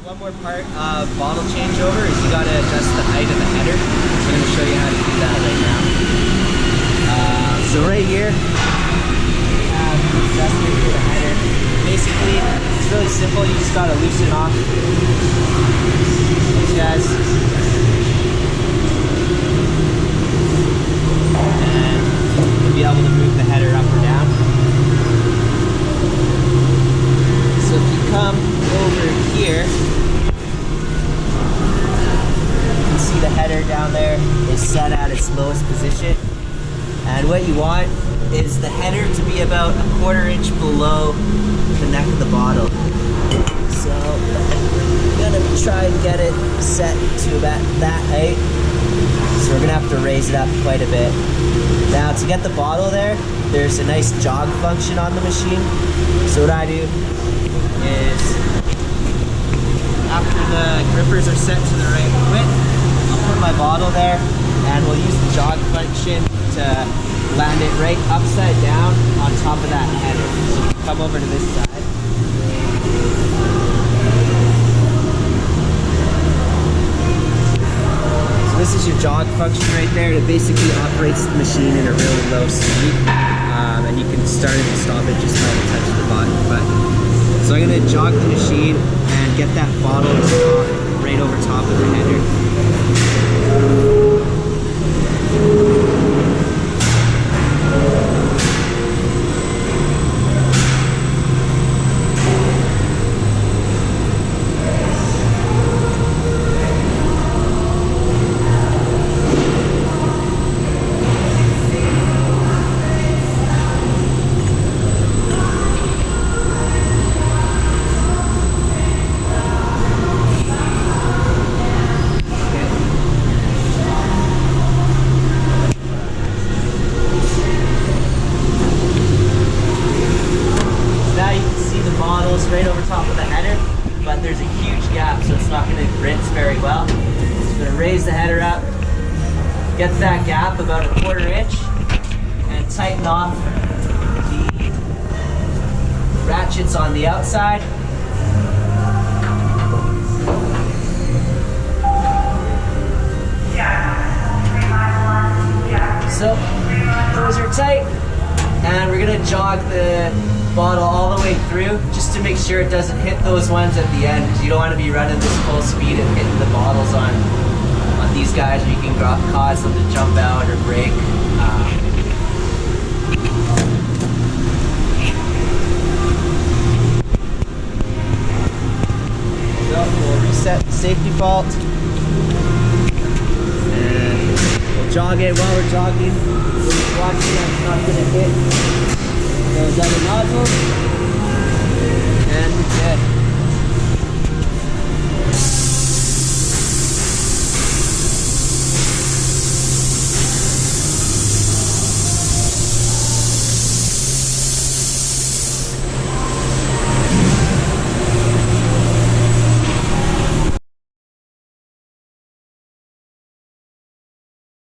One more part of bottle changeover is you got to adjust the height of the header. I'm going to show you how to do that right now. So right here, we have the adjustment for the header. Basically, it's really simple. You just got to loosen off these guys. And you'll be able to move the header up or down. So if you come over here, you can see the header down there is set at its lowest position. And what you want is the header to be about 1/4 inch below the neck of the bottle. So I'm gonna try and get it set to about that height. So we're gonna have to raise it up quite a bit. Now to get the bottle there, there's a nice jog function on the machine. So what I do is, after the grippers are set to the right width, I'll put my bottle there and we'll use the jog function to land it right upside down on top of that header. So come over to this side. So this is your jog function right there. It basically operates the machine in a really low speed. And you can start it and stop it just by the touch of the button. So I'm going to jog the machine and get that bottle right over top of the header. Right over top of the header, but there's a huge gap, so it's not going to rinse very well. So I'm going to raise the header up, get that gap about 1/4 inch, and tighten off the ratchets on the outside. So those are tight, and we're going to jog the bottle all the way through just to make sure it doesn't hit those ones at the end, because you don't want to be running this full speed and hitting the bottles on these guys, or you can cause them to jump out or break. So we'll reset the safety fault and we'll jog it while we're jogging. We're watching that it's not going to hit those other nozzles, and we're good.